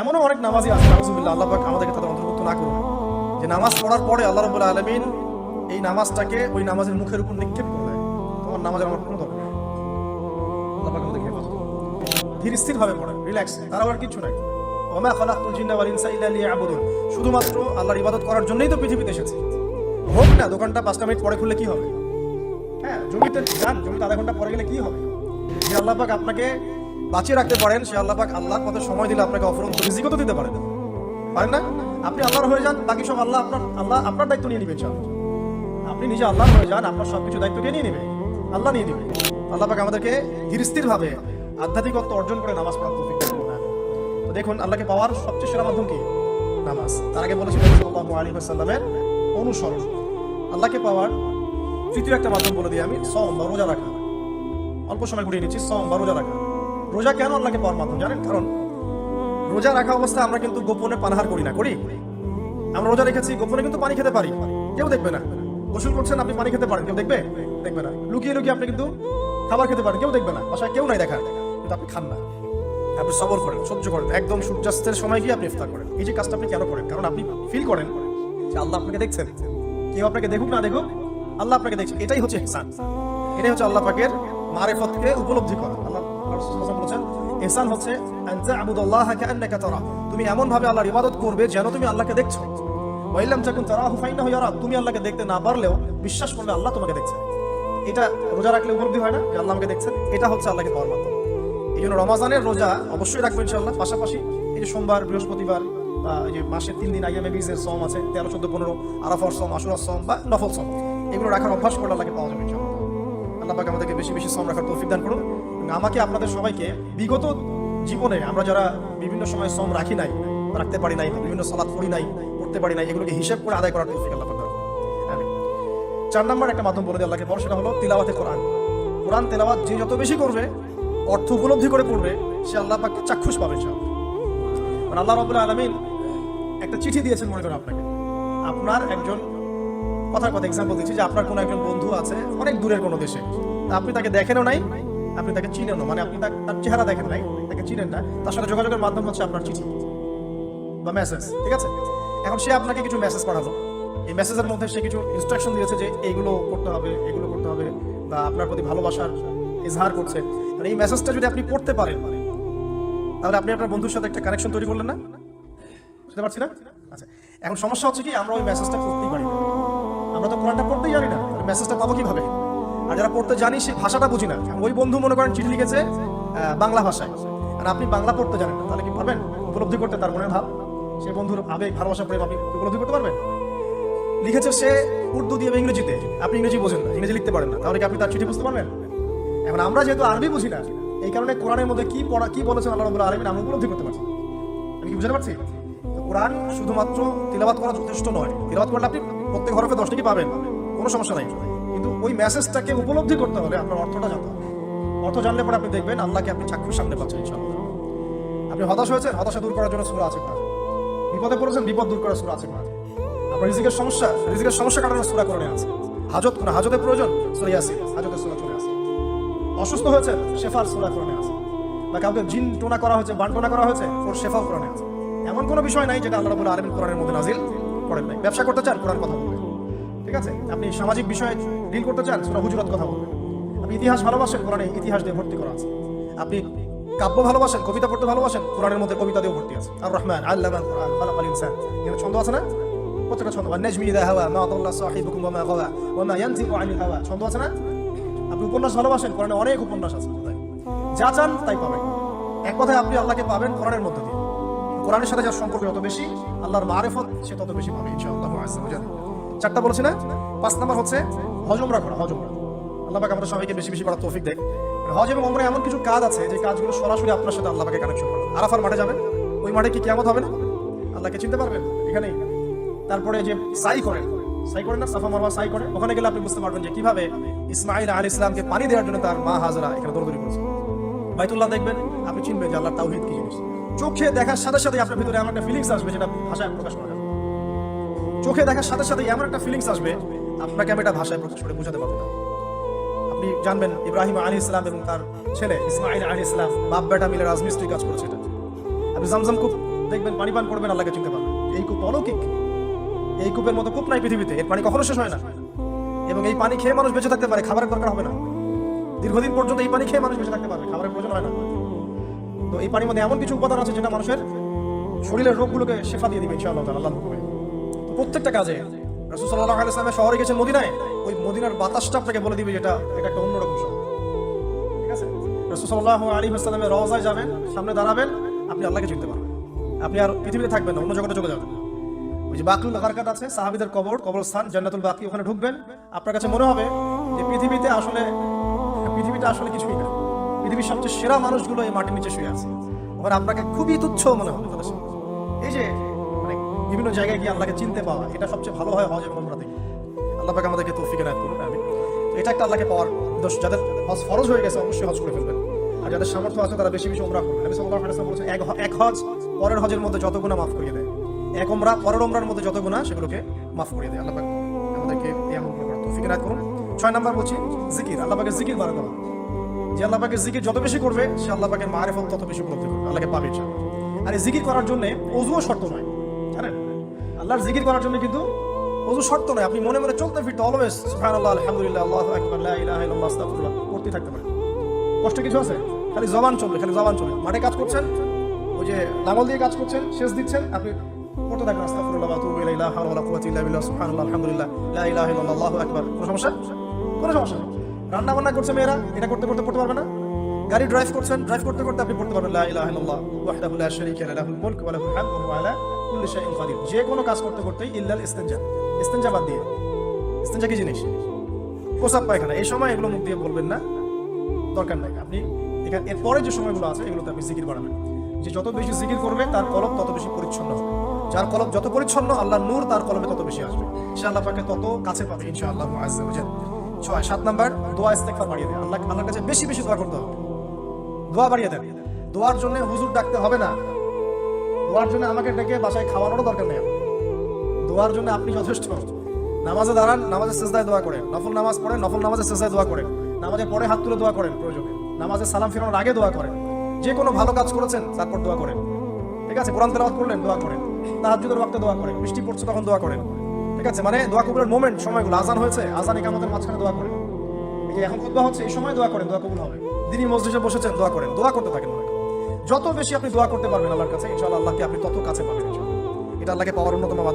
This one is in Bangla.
এমনও অনেক নামাজি আছে নাউজুবিল্লাহ, আল্লাহ পাক আমাদেরকে তাদের অন্তর্ভুক্ত না করুন, যে নামাজ পড়ার পরে আল্লাহ রাব্বুল আলামিন এই নামাজটাকে ওই নামাজের মুখের উপর নিক্ষেপ করে দেয়। তোমার নামাজের আমার কোনো দরকার নেই। আল্লাহ পাক আমাদেরকে হেফাজত করুন। ধীর স্থির ভাবে পড়েন, রিল্যাক্স, তার আবার কিছু নাই। ওয়া মা খালাকতুল জিন্না ওয়াল ইনসা ইল্লা লিয়াবুদুন, শুধুমাত্র আল্লাহর ইবাদত করার জন্যই তো পৃথিবীতে এসেছি। হোক না দোকানটা 5টা মিনিট পরে খুললে কি হবে? হ্যাঁ, জমিতে যান, জমিতে আধা ঘন্টা পরে গেলে কি হবে? যে আল্লাহ পাক আপনাকে বাঁচিয়ে রাখতে পারেন, সে আল্লাহ পাক আল্লাহর পথে সময় দিলে আপনাকে অফুরন্ত রিজিকও তো দিতে পারেন, পারেন না? আপনি আল্লাহর হয়ে যান, বাকি সব আল্লাহ আপনার দায়িত্ব নিয়ে নেবেন। আপনি নিজে আল্লাহর হয়ে যান, আপনার সবকিছু দায়িত্ব কে নিয়ে নেবে? আল্লাহ নিয়ে নেবে। আল্লাহ পাক আমাদেরকে ধীর স্থির ভাবে আধ্যাত্মিকত্ব অর্জন করে নামাজ পড়ার তৌফিক দান করুন। তো দেখুন, আল্লাহকে পাওয়ার সবচেয়ে সেরা মাধ্যম কি? নামাজ। তার আগে বলেছিলেন সাল্লাল্লাহু আলাইহি ওয়াসাল্লামের অনুসরণ। আল্লাহকে পাওয়ার তৃতীয় একটা মাধ্যম বলে দিই আমি, সওম বা রোজা রাখা। অল্প সময় ঘুরিয়ে নিচ্ছি, সওম বা রোজা রাখা। রোজা কেন আল্লাহকে পাওয়ার মাধ্যম জানেন? কারণ রোজা রাখা অবস্থায় আমরা কিন্তু গোপনে পানাহার করি না, করি? আমরা রোজা রেখেছি, গোপনে কিন্তু পানি খেতে পারি, কেউ দেখবে না। গোসল করছেন, আপনি পানি খেতে পারেন, কেউ দেখবে? দেখবে না। লুকিয়ে লুকিয়ে আপনি কিন্তু খাবার খেতে পারেন, কেউ দেখবে না, বাসায় কেউ নাই দেখার, কিন্তু আপনি খান না। আপনি সবর করেন, সহ্য করেন, একদম সূর্যাস্তের সময় গিয়ে আপনি ইফতার করেন। এই যে কাজটা আপনি কেন করেন? কারণ আপনি ফিল করেন যে আল্লাহ আপনাকে দেখছেন। কেউ আপনাকে দেখুক না দেখুক, আল্লাহ আপনাকে দেখছে। এটাই হচ্ছে ইহসান, এটাই হচ্ছে আল্লাহ পাকের মারিফতকে উপলব্ধি করা। আল্লাহ বলেছেন ইহসান হচ্ছে আন তা'বুদাল্লাহা কাআন্নাকা তারা, তুমি এমন ভাবে আল্লাহর ইবাদত করবে যেন তুমি আল্লাহকে দেখছো। ওয়া ইল্লাম তাকুন তারাহু ফাইন্নাহু ইয়ারাক, তুমি আল্লাহকে দেখতে না পারলেও বিশ্বাস করবে আল্লাহ তোমাকে দেখছেন। এটা রোজা রাখলে উপলব্ধি হয় না যে আল্লাহ আমাকে দেখছেন? এটা হচ্ছে আল্লাহকে পাওয়ার মাধ্যম। এই জন্য রমাজানের রোজা অবশ্যই রাখবেন ইনশাআল্লাহ। পাশাপাশি এই যে সোমবার, বৃহস্পতিবার, এই যে মাসের 3 দিন আইয়ামে বীজের সওম আছে, 13, 14, 15, আরাফার সওম, আশুরার সওম বা নফল সওম, এগুলো রাখার অভ্যাস করলে আল্লাহকে পাওয়া যাবে ইনশাআল্লাহ। আল্লাহ পাক আমাদেরকে বেশি বেশি সওম রাখার তৌফিক দান করুন। আমাকে আপনাদের সবাইকে বিগত জীবনে আমরা যারা বিভিন্ন সময় সওম রাখি নাই, রাখতে পারি নাই, বিভিন্ন সালাত পড়ি নাই, পড়তে পারি নাই, এগুলোকে হিসাব করে আদায় করার তৌফিক আল্লাহ পাক দান করুন। আমিন। 4 নম্বর একটা মাধ্যম বলে দিয়ে আল্লাহকে পাওয়া, সেটা হলো তিলাওয়াতে কোরআন। কোরআন তেলাওয়াত যে যত বেশি করবে, অর্থ উপলব্ধি করে পড়বে, সে আল্লাহ পাককে চাক্ষুষ পাবে ইনশাআল্লাহ। মানে আল্লাহ রাব্বুল আলামিন একটা চিঠি দিয়েছেন, মনে করেন আপনাকে, আপনার একজন কথার কথা এক্সাম্পল দিচ্ছি, যে আপনার কোনো একজন বন্ধু আছে অনেক দূরের কোনো দেশে, আপনি তাকে দেখেনও নাই, আপনি তাকে চিনেনও, মানে আপনি তার চেহারা দেখেন নাই, তাকে চিনেন না, তার সাথে যোগাযোগের মাধ্যম হচ্ছে আপনার চিঠি বা মেসেজ, ঠিক আছে? এখন সে আপনাকে কিছু মেসেজ পাঠালো, এই মেসেজের মধ্যে সে কিছু ইনস্ট্রাকশন দিয়েছে যে এইগুলো করতে হবে, এগুলো করতে হবে, বা আপনার প্রতি ভালোবাসার ইজহার করছে। মানে এই মেসেজটা যদি আপনি পড়তে পারেন, তাহলে আপনি আপনার বন্ধুর সাথে একটা কানেকশন তৈরি করলেন না? বুঝতে পারছি না? আচ্ছা, এখন সমস্যা হচ্ছে কি, আমরা ওই মেসেজটা পড়তেই পারি না। আমরা তো কোরআনটা পড়তেই জানি না, মেসেজটা পাবো কিভাবে? আর যারা পড়তে জানি, সেই ভাষাটা বুঝি না। ওই বন্ধু মনে করেন চিঠি লিখেছে বাংলা ভাষায়, আর আপনি বাংলা পড়তে জানেন না, তাহলে কি পারবেন উপলব্ধি করতে তার মনের ভাব? সেই বন্ধুর আবেগ, ভালোবাসা, প্রেম আপনি উপলব্ধি করতে পারবেন? লিখেছে সে উর্দু দিয়ে বা ইংরেজিতে, আপনি ইংরেজি বোঝেন না, ইংরেজি লিখতে পারেন না, তাহলে কি আপনি তার চিঠি বুঝতে পারবেন? এখন আমরা যেহেতু আরবি বুঝি না, এই কারণে কোরআনের মধ্যে কি পড়া, কি বলেছেন আল্লাহ রাব্বুল আলামিন, আমরা উপলব্ধি করতে পারছি। আমি কি বুঝতে পারছি? কোরআন শুধুমাত্র তিলাওয়াত করা যথেষ্ট নয়। তিলাওয়াত করলে আপনি প্রত্যেক হরফে 10 টাকা পাবেন, কোনো সমস্যা নাই, কিন্তু ওই মেসেজটাকে উপলব্ধি করতে হলে আপনার অর্থটা জানতে হবে। অর্থ জানলে পরে আপনি দেখবেন আল্লাহকে আপনি চাক্ষুষ সামনে পাচ্ছেন ইনশাআল্লাহ। আপনি হতাশ হয়েছেন, হতাশা দূর করার জন্য সূরা আছে কোরআন। বিপদে পড়েছেন, বিপদ দূর করার সূরা আছে কোরআন। আপনার রিজিকের সমস্যা কাটানোর সূরা কোরআনে আছে। হাজতের প্রয়োজন, সূরা ইয়াসিন, হাজতের সূরা চলে আসে। অসুস্থ হয়েছেন, শেফার সূরা কোরআনে আছে। বা কাউকে জিন টোনা করা হয়েছে, বানটোনা করা হয়েছে, ওর শেফাও কোরআনে আছে। এমন কোনো বিষয় নাই যেটা আল্লাহ রাব্বুল আলামিন কোরআনের মধ্যে নাজিল করেন নাই। ব্যবসা করতে চান, কোরআন কথা বলবেন, ঠিক আছে? আপনি সামাজিক বিষয়ে ডিল করতে চান, সূরা হুজুরাত কথা বলবেন। আপনি ইতিহাস ভালোবাসেন, কোরআনে ইতিহাস দিয়ে ভর্তি করা আছে। আপনি কাব্য ভালোবাসেন, কবিতা পড়তে ভালোবাসেন, কোরআনের মধ্যে কবিতা দিয়ে ভর্তি আছে। আর রহমান আল্লামাল কোরআন খালাকাল ইনসান, এখানে ছন্দ আছে না? প্রত্যেকটা ছন্দ, ওয়ান-নাজমি ইযা হাওয়া মা দাল্লা সাহিবুকুম ওয়া মা গাওয়া ওয়া মা ইয়ানতিকু আনিল হাওয়া, ছন্দ আছে না? আপনি উপন্যাস ভালোবাসেন, কোরআনে অনেক উপন্যাস আছে। যা চান তাই পাবেন। এক কথায় আপনি আল্লাহকে পাবেন কোরআনের মধ্যে দিয়ে। কোরআনের সাথে যার সম্পর্ক যত বেশি, আল্লাহর মারিফত সে তত বেশি পাবে ইনশাআল্লাহ আযজা ওয়া জাল্লা। 4টা বলেছি না? 5 নাম্বার হচ্ছে হজ উমরা করা। আল্লাহ পাক আমাদের সবাইকে বেশি বেশি করার তৌফিক দেয়। হজ এবং উমরা এমন কিছু কাজ আছে যে কাজগুলো সরাসরি আপনার সাথে আল্লাহ পাকে কানেকশন করে। আরাফার মাঠে যাবেন, ওই মাঠে কি কিয়ামত হবে না? আল্লাহকে চিনতে পারবেন এখানেই। তারপরে যে সাই করেন না, সাফা মারওয়া সাই করেন, ওখানে গেলে আপনি বুঝতে পারবেন যে কিভাবে ইসমাঈল আলাইহিস সালামকে পানি দেওয়ার জন্য তার মা হাজরা এখানে দৌড়দৌড়ি করেছে। বাইতুল্লাহ দেখবেন, আপনি চিনবেন যে আল্লাহর তাওহীদ কি জিনিস। চোখে দেখার সাথে সাথে আপনার ভিতরে এমন একটা ফিলিংস আসবে যেটা ভাষায় প্রকাশ করা যাবে। চোখে দেখার সাথে সাথে এমন একটা ফিলিংস আসবে, আপনাকে আমি এটা ভাষায় প্রকাশ করে বোঝাতে পারবো না। আপনি জানবেন ইব্রাহিম আলাইহিস সালাম এবং তার ছেলে ইসমাঈল আলাইহিস সালাম বাপ বেটা মিলে রাজমিস্ত্রি কাজ করেছে। এটা আপনি জামজাম কূপ দেখবেন পানি পান করবেন, আল্লাহকে চিনতে পারবেন। এই কূপ অলৌকিক, এই কূপের মতো কূপ নাই পৃথিবীতে, এর পানি কখনো শেষ হয় না। এবং এই পানি খেয়ে মানুষ বেঁচে থাকতে পারে, খাবারের দরকার হবে না। দীর্ঘদিন পর্যন্ত এই পানি খেয়ে মানুষ বেঁচে থাকতে পারবে, খাবারের প্রয়োজন হয় না। তো এই পানির মধ্যে এমন কিছু উপাদান আছে যেটা মানুষের শরীরের রোগগুলোকে শেফা দিয়ে দিবে ইনশাআল্লাহ তাআলা, আল্লাহর হুকুমে। তো প্রত্যেকটা কাজে রাসূল সাল্লাল্লাহু আলাইহি ওয়াসাল্লাম শহরে গেছেন মদিনায়, ওই মদিনার বাতাসটা আপনাকে বলে দিবে যেটা এটা একটা অন্যরকম শহর। ঠিক আছে, রাসূল সাল্লাল্লাহু আলাইহি ওয়াসাল্লামের রওজায় যাবেন, সামনে দাঁড়াবেন, আপনি আল্লাহকে চিনতে পারবেন। আপনি আর পৃথিবীতে থাকবেন না, অন্য জগতে চলে যাবেন। ওই যে বাকিউল গারকাত আছে, সাহাবীদের কবরস্থান জান্নাতুল বাকি, ওখানে ঢুকবেন, আপনার কাছে মনে হবে যে পৃথিবীটা আসলে কিছুই না। পৃথিবীর সবচেয়ে সেরা মানুষগুলো এই মাটির নিচে শুয়ে আছে। ওখানে আপনাকে খুবই তুচ্ছ মনে হবে তাদের সামনে। এই যে মানে বিভিন্ন জায়গায় গিয়ে আল্লাহকে চিনতে পাওয়া, এটা সবচেয়ে ভালো হয় হজ এবং উমরা থেকে। আল্লাহ পাক আমাদেরকে তৌফিক এনায়েত করুন, আমিন। তো এটা একটা আল্লাহকে পাওয়ার দোষ। যাদের হজ ফরজ হয়ে গেছে অবশ্যই হজ করে ফেলবেন, আর যাদের সামর্থ্য আছে তারা বেশি বেশি উমরা করবেন। নবী সাল্লাল্লাহু আলাইহি ওয়াসাল্লাম বলেছেন, এক হজ পরের হজের মধ্যে যত গুনাহ মাফ করিয়ে দেয়, এক উমরা পরের উমরার মধ্যে যত গুনাহ সেগুলোকে মাফ করিয়ে দেয়। আল্লাহ পাক আমাদেরকে এই আমল করার তৌফিক এনায়েত করুন। 6 নাম্বার বলছি জিকির, আল্লাহ পাকের জিকির বাড়াতে হবে। যে আল্লাহ পাকের জিকির যত বেশি করবে, সে আল্লাহ পাকের মারিফত তত বেশি উপলব্ধি করবে, আল্লাহকে পাবে ইনশাআল্লাহ। আর এই জিকির করার জন্য ওযুও শর্ত নয়, জানেন? আল্লাহর জিকির করার জন্য কিন্তু ওযু শর্ত নয়। আপনি মনে মনে চলতে ফিরতে অলওয়েজ সুবহানাল্লাহ, আলহামদুলিল্লাহ, আল্লাহু আকবার, লা ইলাহা ইল্লাল্লাহ, আস্তাগফিরুল্লাহ করতে থাকতে পারেন। কষ্ট কিছু আছে? খালি জবান চলবে, খালি জবান চলবে। মাঠে কাজ করছেন, ওই যে লাঙল দিয়ে কাজ করছেন, সেচ দিচ্ছেন, আপনি করতে থাকবেন আস্তাগফিরুল্লাহ ওয়া আতুবু ইলাইহি, লা হাওলা ওয়ালা কুওয়াতা ইল্লা বিল্লাহ, সুবহানাল্লাহ, আলহামদুলিল্লাহ, লা ইলাহা ইল্লাল্লাহ, আল্লাহু আকবার। কোনো সমস্যা? কোনো সমস্যা নেই। রান্না বান্না করছে মেয়েরা, এটা করতে করতে পড়তে পারবে না? গাড়ি ড্রাইভ করছেন, ড্রাইভ করতে করতে আপনি পড়তে পারবেন লা ইলাহা ইল্লাল্লাহ ওয়াহদাহু লা শারীকা লাহু, লাহুল মুলকু ওয়া লাহুল হামদু ওয়া হুয়া আলা কুল্লি শাইইন কাদির। যে কোনো কাজ করতে করতেই ইল্লাল ইস্তিনজা, ইস্তিনজা বাদ দিয়ে। ইস্তিনজা কি জিনিস? প্রস্রাব পায়খানা। এই সময় এগুলো মুখ দিয়ে বলবেন না, দরকার নাই। আপনি এখানে এরপরে যে সময়গুলো আছে এগুলোতে আপনি জিকির বাড়াবেন। যে যত বেশি জিকির করবে তার কলব তত বেশি পরিচ্ছন্ন হবে। যার কলব যত পরিচ্ছন্ন, আল্লাহর নূর তার কলবে তত বেশি আসবে, সে আল্লাহ পাকে তত কাছে পাবে ইনশাআল্লাহ আযজা ওয়া জাল। 7 নাম্বার দোয়া ইস্তেগফার বাড়িয়ে দেন। আল্লাহর কাছে বেশি বেশি দোয়া করতে হবে, দোয়া বাড়িয়ে দেন। দোয়ার জন্য হুজুর ডাকতে হবে না, দোয়ার জন্য আমাকে ডেকে বাসায় খাওয়ানোরও দরকার নেই। দোয়ার জন্য আপনি যথেষ্ট। নামাজে দাঁড়ান, নামাজের সিজদায় দোয়া করেন, নফল নামাজ পড়েন, নফল নামাজের সিজদায় দোয়া করেন, নামাজের পরে হাত তুলে দোয়া করেন প্রয়োজনে, নামাজে সালাম ফিরানোর আগে দোয়া করেন, যে কোনো ভালো কাজ করেছেন তারপর দোয়া করেন। ঠিক আছে, কোরআন তেলাওয়াত করলেন দোয়া করেন, তাহাজ্জুদের ওয়াক্তে দোয়া করেন, বৃষ্টি পড়ছে তখন দোয়া করেন। ঠিক আছে, মানে দোয়া কবুলের মোমেন্ট, সময়গুলো, আজান হয়েছে, আজান ইকামতের মাঝখানে দোয়া করেন, এই যে এখন খুতবা হচ্ছে এই সময় দোয়া করেন, দোয়া কবুল হবে। দিনী মসজিদে বসেছেন দোয়া করেন, দোয়া করতে থাকেন। যত বেশি আপনি দোয়া করতে পারবেন আল্লাহর কাছে, ইনশাআল্লাহ আল্লাহকে আপনি তত কাছে পাবেন ইনশাআল্লাহ। এটা আল্লাহকে পাওয়ার অন্যতম মাধ্যম।